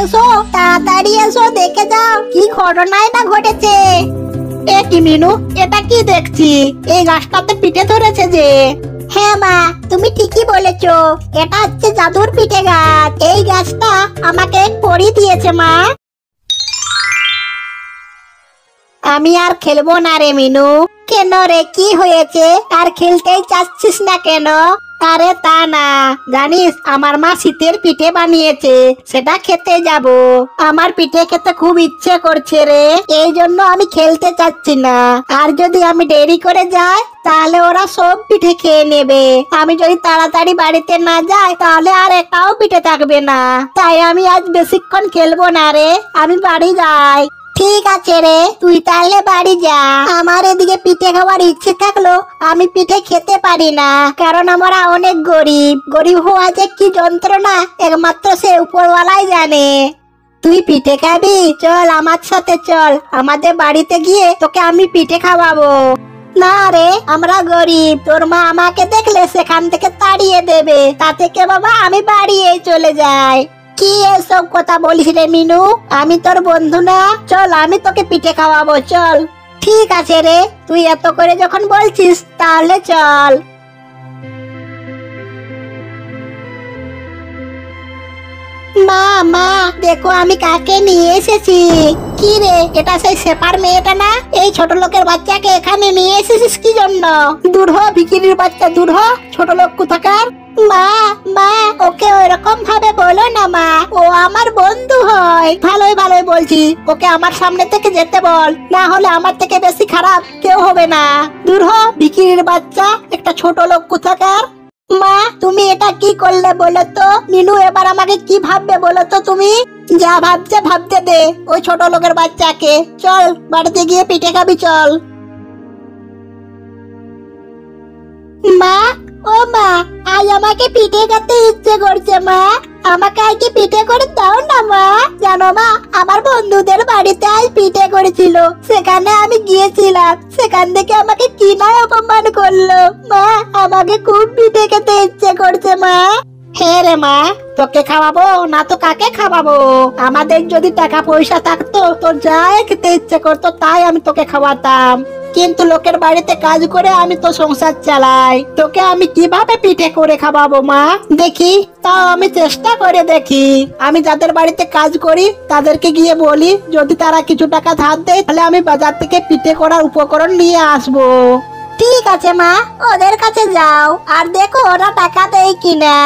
এসো তাড়াতাড়ি এসো, দেখে যাও কি ঘটনাই না ঘটেছে। এ কি মিনু, এটা কি দেখছি? এই গাছটাতে পিঠে ধরেছে যে। হ্যাঁ মা, তুমি ঠিকই বলেছো, এটা হচ্ছে জাদুর পিঠে গাছ। এই গাছটা আমাকে পরি দিয়েছে মা। আমি আর খেলবো না রে মিনু। কেন রে, কি হয়েছে? আর খেলতেই চাচ্ছিস না কেন? আরে তা না, জানিস আমার মা শীতের পিঠে বানিয়েছে, সেটা খেতে যাব। আমার পিঠে খেতে খুব ইচ্ছে করছে রে, এই জন্য আমি খেলতে চাচ্ছি না। আর যদি আমি দেরি করে যাই তাহলে ওরা সব পিঠে খেয়ে নেবে। আমি যদি তাড়াতাড়ি বাড়িতে না যাই তাহলে আর একটাও পিঠে থাকবে না। তাই আমি আজ বেশিক্ষণ খেলবো না রে, আমি বাড়ি যাই। ঠিক আছে রে, তুই তাহলে বাড়ি যা। আমার এদিকে পিঠে খাওয়ার ইচ্ছে থাকলো আমি পিঠে খেতে পারি না, কারণ আমরা অনেক গরিব। গরিব হওয়া যে কি যন্ত্রণা একমাত্র সে উপরওয়ালাই জানে। তুই পিঠে খাবি? চল আমার সাথে চল, আমাদের বাড়িতে গিয়ে তোকে আমি পিঠে খাওয়াবো। না রে, আমরা গরিব, তোর মা আমাকে দেখলে সেখান থেকে তাড়িয়ে দেবে। তা থেকে বাবা আমি বাড়িয়ে চলে যাই। কি এসব কথা বলিস রে মিনু? আমি তোর বন্ধু না? চল আমি তোকে পিঠে খাওয়াবো, চল। ঠিক আছে রে, তুই এত করে যখন বলছিস তাহলে চল। মা মা, দেখো আমি কাকে নিয়ে এসেছি। কি রে, এটা সেই সেপার মেয়েটা না? এই ছোট লোকের বাচ্চাকে এখানে নিয়ে এসেছিস কি জন্য? দূর হ ভিখিরির বাচ্চা, দূর হ, ছোট লোক কোথাকার। মা মা, ওকে ওইরকম ভাবে বলো না মা, ও আমার বন্ধু হয়। ভালোই ভালোই বলছি, ওকে আমার সামনে থেকে যেতে বল, না হলে আমার থেকে বেশি খারাপ কেউ হবে না। দূর হ ভিখিরির বাচ্চা, একটা ছোট লোক কোথাকার। মা, তুমি এটা কি করলে বলো তো? মিনু এবার আমাকে কি ভাববে বলো তো? তুমি যা ভাবছে ভাবতে দে ওই ছোট লোকের বাচ্চাকে। চল বাড়িতে গিয়ে পিঠে খাবি, চল। মা, ও মা, আজ আমাকে পিঠে খেতে ইচ্ছে করছে মা। আমাকে আজকে পিঠে করে দাও না মা। জানো মা, আমার বন্ধুদের বাড়িতে আজ পিঠে করেছিল, সেখানে আমি গিয়েছিলাম, সেখান থেকে আমাকে কি না অপমান করলো। মা, আমাকে খুব পিঠে খেতে ইচ্ছে করছে মা। হ্যাঁ রে মা, তোকে খাওয়াবো না তো কাকে খাওয়াবো? আমাদের যদি টাকা পয়সা থাকতো তো যাই খেতে ইচ্ছে করতো তাই আমি তোকে খাওয়াতাম, কিন্তু লোকের বাড়িতে কাজ করে আমি তো সংসার চালাই। তোকে আমি কিভাবে পিঠে করে খাওয়াবো মা? দেখি, তাও আমি চেষ্টা করে দেখি। আমি যাদের বাড়িতে কাজ করি তাদেরকে গিয়ে বলি, যদি তারা কিছু টাকা ধার দেয় তাহলে আমি বাজার থেকে পিঠে করার উপকরণ নিয়ে আসবো। ঠিক আছে মা, ওদের কাছে যাও আর দেখো ওরা টাকা দেয় কিনা।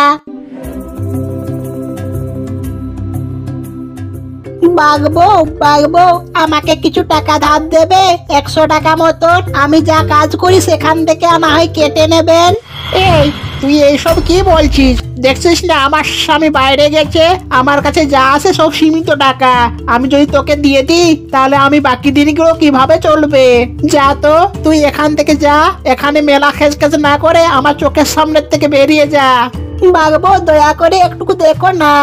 বাগবো, আমাকে কিছু টাকা ধার দেবে? 100 টাকা মতন। আমি যা কাজ করি সেখান থেকে না হয় কেটে নেবেন। এই তুই এইসব কি বলছিস? দেখছিস না আমার স্বামী বাইরে গেছে, আমার কাছে যা আছে সব সীমিত টাকা। আমি যদি তোকে দিয়ে দিই তাহলে আমি বাকি দিনগুলো কিভাবে চলবে? যা তো, তুই এখান থেকে যা, এখানে মেলা খেজ না করে আমার চোখের সামনের থেকে বেরিয়ে যা। বাগবো, দয়া করে একটু দেখো না,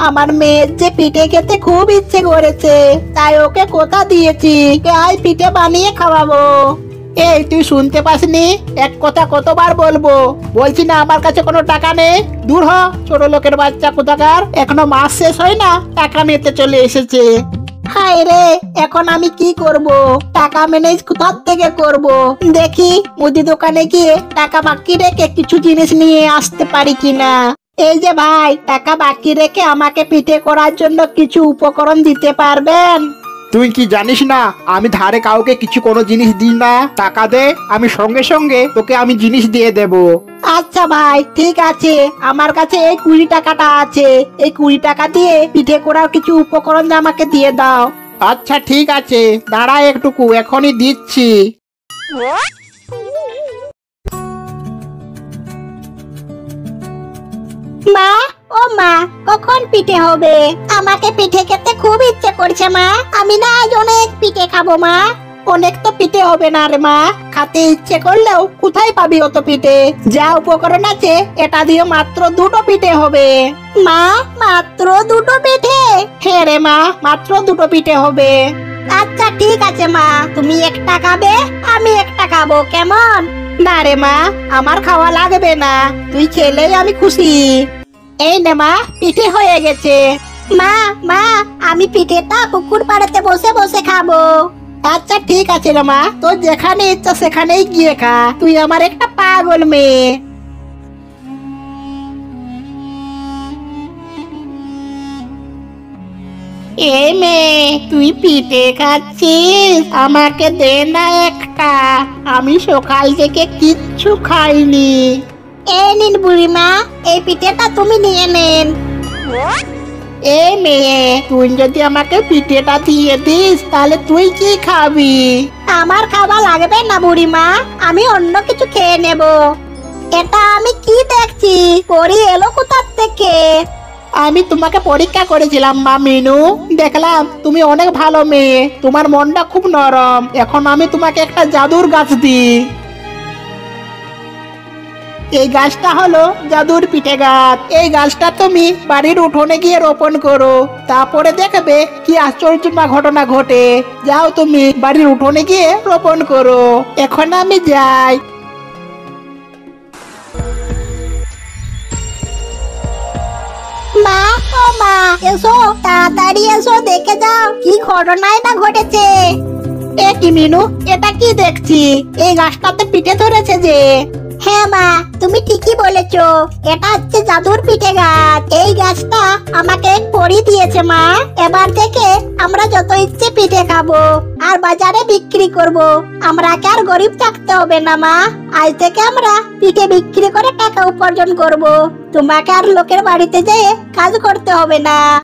আমার মেয়ের যে পিঠে খেতে খুব ইচ্ছে করেছে, তাই ওকে কথা দিয়েছি আজ পিঠে বানিয়ে খাওয়াবো। এই তুই শুনতে পাসনি? এক কথা কতবার বলবো? বলছি না আমার কাছে কোনো টাকা নেই। দূর হ ছোট লোকের বাচ্চা কোথাকার, এখনো মাস শেষ হয় না টাকা নিতে চলে এসেছে। হায় রে, এখন আমি কি করব? টাকা ম্যানেজ কোথা থেকে করব? দেখি মুদি দোকানে গিয়ে টাকা বাকি রেখে কিছু জিনিস নিয়ে আসতে পারি কিনা। এই যে ভাই, টাকা বাকি রেখে আমাকে পিঠে করার জন্য কিছু উপকরণ দিতে পারবেন? তুই কি জানিস না আমি ধারে কাউকে কিছু কোনো জিনিস দিই না? টাকা দে, আমি সঙ্গে সঙ্গে তোকে আমি জিনিস দিয়ে দেব। আচ্ছা ভাই, ঠিক আছে, আমার কাছে এই 20 টাকাটা আছে, এই 20 টাকা দিয়ে পিঠে করার কিছু উপকরণ আমাকে দিয়ে দাও। আচ্ছা ঠিক আছে, দাঁড়া একটুকু, এখনই দিচ্ছি। মা, ও মা, কখন পিঠে হবে? আমাকে পিঠে খেতে খুব ইচ্ছে করছে মা। আমি না আজ অনেক পিঠে খাবো মা। অনেক তো পিঠে হবে না রে মা, খেতে ইচ্ছে করলেও কোথায় পাবি অত পিঠে? যা উপকরণ আছে এটা দিয়ে মাত্র 2টো পিঠে হবে। মা, মাত্র 2টো পিঠে? হ্যাঁ রে মা, মাত্র 2টো পিঠে হবে। আচ্ছা ঠিক আছে মা, তুমি একটা খাবে, আমি একটা খাবো, কেমন? না রে মা, আমার খাওয়া লাগবে না, তুই খেলেই আমি খুশি। এই নে মা, পিঠে হয়ে গেছে। মা মা আমি পিঠেটা পুকুর পাড়েতে বসে বসে খাবো। আচ্ছা ঠিক আছে রে মা, তোর যেখানে ইচ্ছা সেখানেই গিয়ে খা, তুই আমার একটা পাগল মেয়ে। এ মেয়ে, তুই পিঠে খাচ্ছিস? আমাকে দে না একটা, আমি সকাল থেকে কিচ্ছু খাইনি। এই নিন বুড়িমা, এই পিঠেটা তুমি নিয়ে নেন। এ মেয়ে, তুই যদি আমাকে পিঠেটা দিয়ে দিস তাহলে তুই কি খাবি? আমার খাওয়া লাগবে না বুড়িমা, আমি অন্য কিছু খেয়ে নেব। এটা আমি কি দেখছি, পরি এলো কোথার থেকে? আমি তোমাকে পরীক্ষা করেছিলাম মা মিনু, দেখলাম তুমি অনেক ভালো মেয়ে, তোমার মনটা খুব নরম। এখন আমি তোমাকে একটা জাদুর গাছ দিই। এই গাছটা হলো জাদুর পিঠে গাছ। এই গাছটা তুমি বাড়ির উঠোনে গিয়ে রোপণ করো, তারপরে দেখবে কি আশ্চর্য না ঘটনা ঘটে। যাও তুমি বাড়ির উঠোনে গিয়ে রোপণ করো। এখন আমি যাই। মা, ও মা, এসো তাড়াতাড়ি এসো, দেখে যাও কি ঘটনাই না ঘটেছে। এ কি মিনু, এটা কি দেখছি? এই গাছটাতে পিঠে ধরেছে যে। হ্যাঁ মা, তুমি ঠিকই বলেছো, এটা হচ্ছে জাদুর পিঠে গাছ। এই গাছটা আমাকে এক পরী দিয়েছে মা। এবার থেকে আমরা যত ইচ্ছে পিঠে খাবো আর বাজারে বিক্রি করব। আমরা কি আর গরিব থাকতে হবে না মা। আজ থেকে আমরা পিঠে বিক্রি করে টাকা উপার্জন করব। তোমাকে আর লোকের বাড়িতে যেয়ে কাজ করতে হবে না।